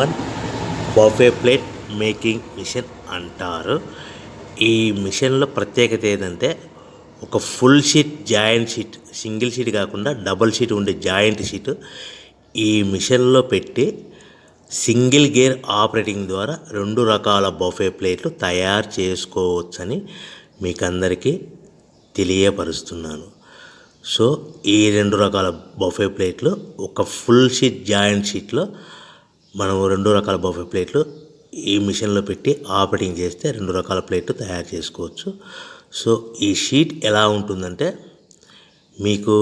One buffet plate making machine అంటారు. ఈ మిషన్లో ప్రత్యేకత ఏంటంటే ఒక full sheet joint sheet, single sheet కాకుండా డబుల్ షీట్ ఉండే జాయింట్ షీట్ ఈ మిషన్లో పెట్టి సింగిల్ గేర్ ఆపరేటింగ్ ద్వారా 2 రకాల బఫే ప్లేట్లు తయారు చేసుకోవచ్చని మీకు అందరికీ తెలియపరుస్తున్నాను. సో ఈ 2 రకాల బఫే ప్లేట్లు ఒక ఫుల్ షీట్ జాయింట్ షీట్లో మనం 2 రకాల బఫే ప్లేట్లు ఈ మిషన్లో పెట్టి ఆపరేటింగ్ చేస్తే 2 రకాల ప్లేట్లు తయారు చేసుకోవచ్చు. సో ఈ షీట్ ఎలా ఉంటుందంటే మీకు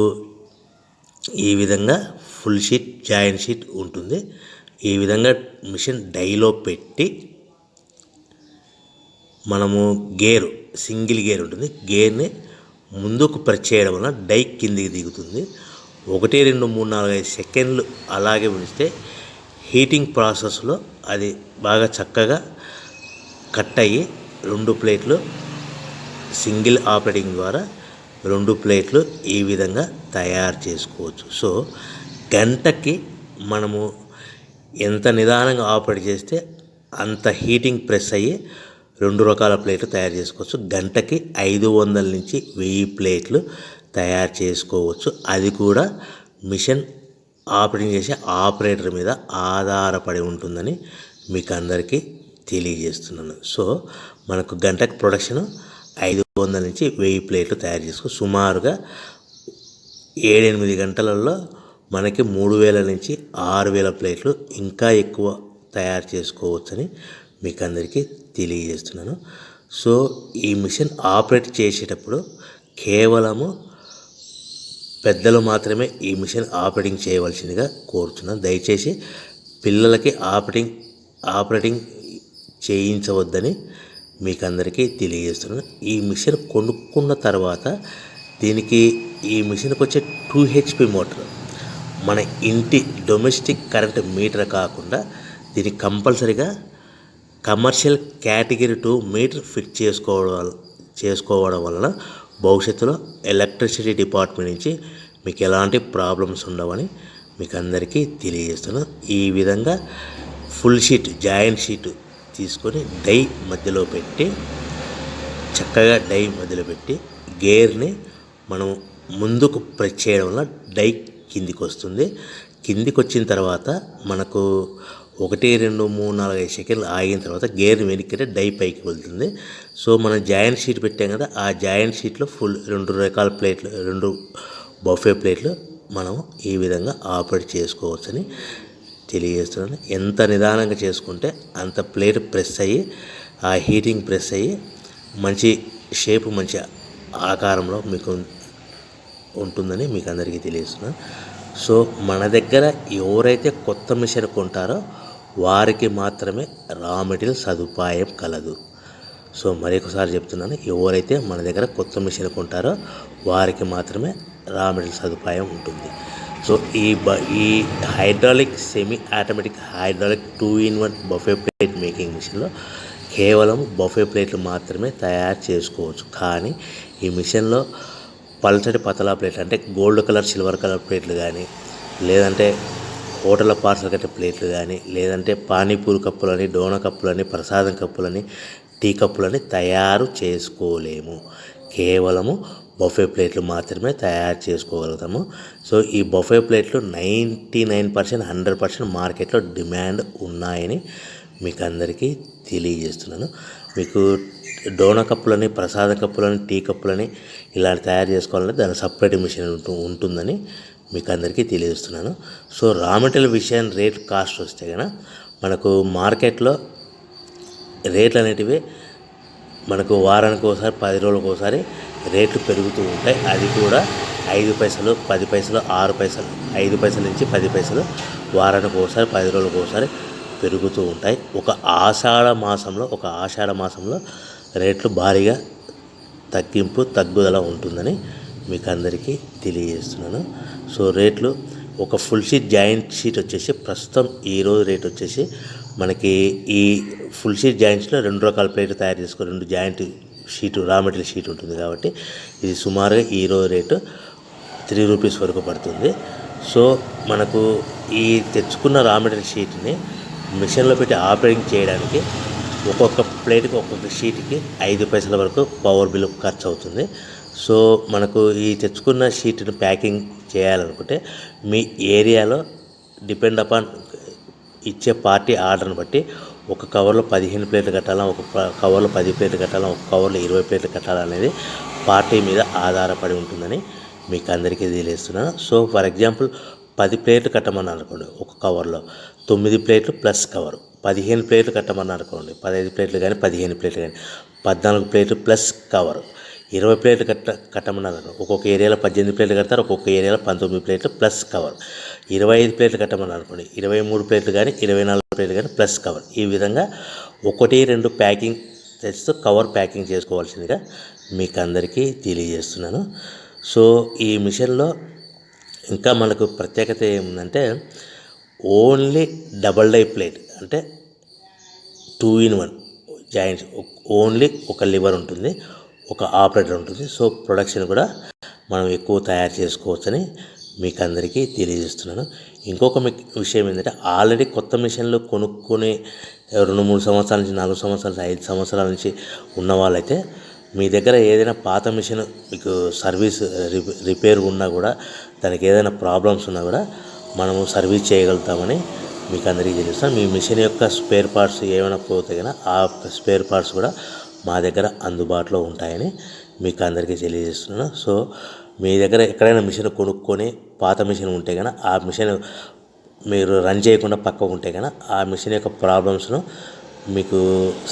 ఈ విధంగా ఫుల్ షీట్ జాయింట్ షీట్ ఉంటుంది. ఈ విధంగా మిషన్ డైలో పెట్టి మనము గేరు సింగిల్ గేర్ ఉంటుంది, గేర్ని ముందుకు ప్రెస్ చేయడం వల్ల డై కిందికి దిగుతుంది. 1 2 3 4 5 సెకండ్లు అలాగే ఉంచితే హీటింగ్ ప్రాసెస్లో అది బాగా చక్కగా కట్ అయ్యి 2 ప్లేట్లు సింగిల్ ఆపరేటింగ్ ద్వారా 2 ప్లేట్లు ఈ విధంగా తయారు చేసుకోవచ్చు. సో గంటకి మనము ఎంత నిదానంగా ఆపరేట్ చేస్తే అంత హీటింగ్ ప్రెస్ అయ్యి 2 రకాల ప్లేట్లు తయారు చేసుకోవచ్చు. గంటకి 500 నుంచి 1000 ప్లేట్లు తయారు చేసుకోవచ్చు. అది కూడా మిషన్ ఆపరేటింగ్ చేసే ఆపరేటర్ మీద ఆధారపడి ఉంటుందని మీకు అందరికీ తెలియజేస్తున్నాను. సో మనకు గంటకు ప్రొడక్షన్ 500 నుంచి 1000 ప్లేట్లు తయారు చేసుకో సుమారుగా 7-8 గంటలలో మనకి 3000 నుంచి 6000 ప్లేట్లు ఇంకా ఎక్కువ తయారు చేసుకోవచ్చని మీకు అందరికీ తెలియజేస్తున్నాను. సో ఈ మిషన్ ఆపరేట్ చేసేటప్పుడు కేవలము పెద్దలు మాత్రమే ఈ మిషన్ ఆపరేటింగ్ చేయవలసిందిగా కోరుతున్నాను. దయచేసి పిల్లలకి ఆపరేటింగ్ చేయించవద్దని మీకు అందరికీ తెలియజేస్తున్నాను. ఈ మిషన్ కొనుక్కున్న తర్వాత దీనికి ఈ మిషన్కి వచ్చే 2 HP మోటార్ మన ఇంటి డొమెస్టిక్ కరెంట్ మీటర్ కాకుండా దీనికి కంపల్సరీగా కమర్షియల్ కేటగిరీ 2 మీటర్ ఫిట్ చేసుకోవడం వలన భవిష్యత్తులో ఎలక్ట్రిసిటీ డిపార్ట్మెంట్ నుంచి మీకు ఎలాంటి ప్రాబ్లమ్స్ ఉండవని మీకు అందరికీ తెలియజేస్తున్నాను. ఈ విధంగా ఫుల్ షీట్ జాయింట్ షీట్ తీసుకొని డై మధ్యలో పెట్టి చక్కగా డై మధ్యలో పెట్టి గేర్ని మనం ముందుకు ప్రెస్ చేయడం వల్ల డై కిందికి వస్తుంది. కిందికి వచ్చిన తర్వాత మనకు 1 2 3 4 5 సెకండ్లు ఆగిన తర్వాత గేర్ని వెనక్కి డై పైకి వెళ్తుంది. సో మనం జాయింట్ షీట్ పెట్టాం కదా, ఆ జాయింట్ షీట్లో ఫుల్ 2 రకాల ప్లేట్లు 2 బఫే ప్లేట్లు మనం ఈ విధంగా ఆపరేట్ చేసుకోవచ్చని తెలియజేస్తున్నాను. ఎంత నిదానంగా చేసుకుంటే అంత ప్లేట్ ప్రెస్ అయ్యి ఆ హీటింగ్ ప్రెస్ అయ్యి మంచి షేపు మంచి ఆకారంలో మీకు ఉంటుందని మీకు అందరికీ తెలియజేస్తున్నాను. సో మన దగ్గర ఎవరైతే కొత్త మిషన్ కొంటారో వారికి మాత్రమే రా మెటీరియల్ సదుపాయం కలదు. సో మరొకసారి చెప్తున్నాను, ఎవరైతే మన దగ్గర కొత్త మిషన్ కొంటారో వారికి మాత్రమే రా మెటీరియల్ సదుపాయం ఉంటుంది. సో ఈ hydraulic semi automatic hydraulic 2-in-1 buffet plate making మిషన్లో కేవలం బఫే ప్లేట్లు మాత్రమే తయారు చేసుకోవచ్చు. కానీ ఈ మిషన్లో పల్చటి పతలా ప్లేట్లు అంటే గోల్డ్ కలర్ సిల్వర్ కలర్ ప్లేట్లు కానీ, లేదంటే హోటల్ పార్సల్ కట్టే ప్లేట్లు కానీ, లేదంటే పానీపూరి కప్పులని, డోనా కప్పులని, ప్రసాదం కప్పులని, టీ కప్పులని తయారు చేసుకోలేము. కేవలము బఫే ప్లేట్లు మాత్రమే తయారు చేసుకోగలుగుతాము. సో ఈ బఫే ప్లేట్లు 99% 100% మార్కెట్లో డిమాండ్ ఉన్నాయని మీకు అందరికీ తెలియజేస్తున్నాను. మీకు డోనా కప్పులని, ప్రసాద కప్పులని, టీ కప్పులని ఇలాంటి తయారు చేసుకోవాలంటే దాని సపరేట్ మిషన్ ఉంటుందని మీకు అందరికీ తెలియజేస్తున్నాను. సో రా మెటీరియల్ విషయం రేట్ కాస్ట్ వస్తే కనుక మనకు మార్కెట్లో రేట్లు అనేటివి మనకు వారానికి ఒకసారి 10 రోజులకు ఒకసారి రేట్లు పెరుగుతూ ఉంటాయి. అది కూడా 5 పైసలు 10 పైసలు 6 పైసలు 5 పైసల నుంచి 10 పైసలు వారానికి ఒకసారి 10 రోజులకు ఒకసారి పెరుగుతూ ఉంటాయి. ఒక ఆషాఢ మాసంలో రేట్లు భారీగా తగ్గుదల ఉంటుందని మీకు అందరికీ తెలియజేస్తున్నాను. సో రేట్లు ఒక ఫుల్ షీట్ జాయింట్ షీట్ వచ్చేసి ప్రస్తుతం ఈరోజు రేట్ వచ్చేసి మనకి ఈ ఫుల్ షీట్ జాయింట్స్లో 2 రకాల ప్లేట్లు తయారు చేసుకో 2 joint sheet raw material sheet ఉంటుంది కాబట్టి ఇది సుమారుగా ఈరోజు రేటు 3 రూపీస్ వరకు పడుతుంది. సో మనకు ఈ తెచ్చుకున్న రా మెటీరియల్ షీట్ని మిషన్లో పెట్టి ఆపరేటింగ్ చేయడానికి ఒక్కొక్క ప్లేట్కి ఒక్కొక్క షీట్కి 5 పైసల వరకు పవర్ బిల్ ఖర్చు అవుతుంది. సో మనకు ఈ తెచ్చుకున్న షీట్ను ప్యాకింగ్ చేయాలనుకుంటే మీ ఏరియాలో డిపెండ్ అపాన్ ఇచ్చే పార్టీ ఆర్డర్ని బట్టి ఒక కవర్లో 15 ప్లేట్లు కట్టాలా, ఒక కవర్లో 10 ప్లేట్లు కట్టాలా, ఒక కవర్లో 20 ప్లేట్లు కట్టాలనేది పార్టీ మీద ఆధారపడి ఉంటుందని మీకు అందరికీ తెలియజేస్తున్నాను. సో ఫర్ ఎగ్జాంపుల్ 10 ప్లేట్లు కట్టమని అనుకోండి, ఒక కవర్లో 9 ప్లేట్లు ప్లస్ కవర్. 15 ప్లేట్లు కట్టమని అనుకోండి, 15 ప్లేట్లు కానీ 15 ప్లేట్లు కానీ 14 ప్లేట్లు ప్లస్ కవర్. 20 ప్లేట్లు కట్టమన్నారు, ఒక్కొక్క ఏరియాలో 18 ప్లేట్లు కడతారు, ఒక్కొక్క ఏరియాలో 19 ప్లేట్లు ప్లస్ కవర్. 25 ప్లేట్లు కట్టమని అనుకోండి, 23 ప్లేట్లు కానీ 24 ప్లేట్లు కానీ ప్లస్ కవర్. ఈ విధంగా 1-2 ప్యాకింగ్ తెస్తూ కవర్ ప్యాకింగ్ చేసుకోవాల్సిందిగా మీకు అందరికీ తెలియజేస్తున్నాను. సో ఈ మిషన్లో ఇంకా మనకు ప్రత్యేకత ఏముందంటే ఓన్లీ డబల్ డై ప్లేట్, అంటే 2-in-1 జాయింట్స్. ఓన్లీ ఒక లివర్ ఉంటుంది, ఒక ఆపరేటర్ ఉంటుంది. సో ప్రొడక్షన్ కూడా మనం ఎక్కువ తయారు చేసుకోవచ్చని మీకు అందరికీ తెలియజేస్తున్నాను. ఇంకొక విషయం ఏంటంటే ఆల్రెడీ కొత్త మిషన్లు కొనుక్కొని 2-3 సంవత్సరాల నుంచి 4 సంవత్సరాల నుంచి 5 సంవత్సరాల నుంచి ఉన్న వాళ్ళైతే మీ దగ్గర ఏదైనా పాత మిషన్ మీకు సర్వీస్ రిపేర్ ఉన్నా కూడా, దానికి ఏదైనా ప్రాబ్లమ్స్ ఉన్నా కూడా మనము సర్వీస్ చేయగలుగుతామని మీకు అందరికీ తెలుస్తాను. మీ మిషన్ యొక్క స్పేర్ పార్ట్స్ ఏమైనా పోతే కనుక ఆ స్పేర్ పార్ట్స్ కూడా మా దగ్గర అందుబాటులో ఉంటాయని మీకు అందరికీ తెలియజేస్తున్నాను. సో మీ దగ్గర ఎక్కడైనా మిషన్ కొనుక్కొని పాత మిషన్ ఉంటే కనుక ఆ మిషన్ మీరు రన్ చేయకుండా పక్కకు ఉంటే కనుక ఆ మిషన్ యొక్క ప్రాబ్లమ్స్ను మీకు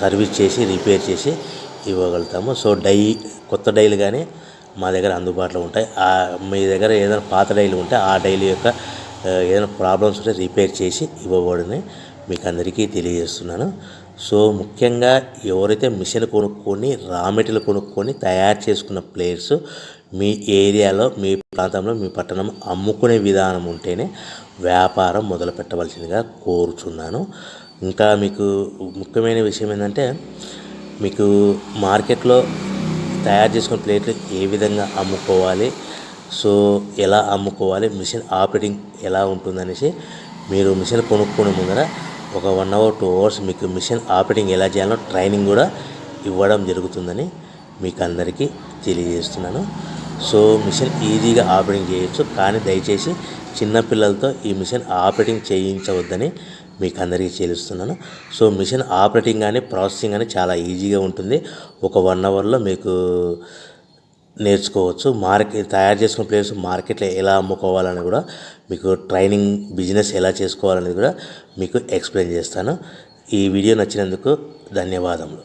సర్వీస్ చేసి రిపేర్ చేసి ఇవ్వగలుగుతాము. సో కొత్త డైలు కానీ మా దగ్గర అందుబాటులో ఉంటాయి. మీ దగ్గర ఏదైనా పాత డైలు ఉంటే ఆ డైలు యొక్క ఏదైనా ప్రాబ్లమ్స్ ఉంటే రిపేర్ చేసి ఇవ్వబడని మీకు అందరికీ తెలియజేస్తున్నాను. సో ముఖ్యంగా ఎవరైతే మిషన్ కొనుక్కొని రా మెటీరియల్ కొనుక్కొని తయారు చేసుకున్న ప్లేయర్స్ మీ ఏరియాలో, మీ ప్రాంతంలో, మీ పట్టణం అమ్ముకునే విధానం ఉంటేనే వ్యాపారం మొదలు పెట్టవలసిందిగా కోరుచున్నాను. ఇంకా మీకు ముఖ్యమైన విషయం ఏంటంటే మీకు మార్కెట్లో తయారు చేసుకున్న ప్లేట్లు ఏ విధంగా అమ్ముకోవాలి, సో ఎలా అమ్ముకోవాలి, మిషన్ ఆపరేటింగ్ ఎలా ఉంటుందనేసి మీరు మిషన్ కొనుక్కునే ముందర ఒక 1 hour 2 hours మీకు మిషన్ ఆపరేటింగ్ ఎలా చేయాలో ట్రైనింగ్ కూడా ఇవ్వడం జరుగుతుందని మీకు అందరికీ తెలియజేస్తున్నాను. సో మిషన్ ఈజీగా ఆపరేటింగ్ చేయొచ్చు, కానీ దయచేసి చిన్నపిల్లలతో ఈ మిషన్ ఆపరేటింగ్ చేయించవద్దని మీకు అందరికీ తెలుస్తున్నాను. సో మిషన్ ఆపరేటింగ్ కానీ ప్రాసెసింగ్ కానీ చాలా ఈజీగా ఉంటుంది. ఒక 1 hourలో మీకు నేర్చుకోవచ్చు. తయారు చేసుకున్న ప్లేస్ మార్కెట్లో ఎలా అమ్ముకోవాలని కూడా మీకు ట్రైనింగ్, బిజినెస్ ఎలా చేసుకోవాలని కూడా మీకు ఎక్స్ప్లెయిన్ చేస్తాను. ఈ వీడియో నచ్చినందుకు ధన్యవాదములు.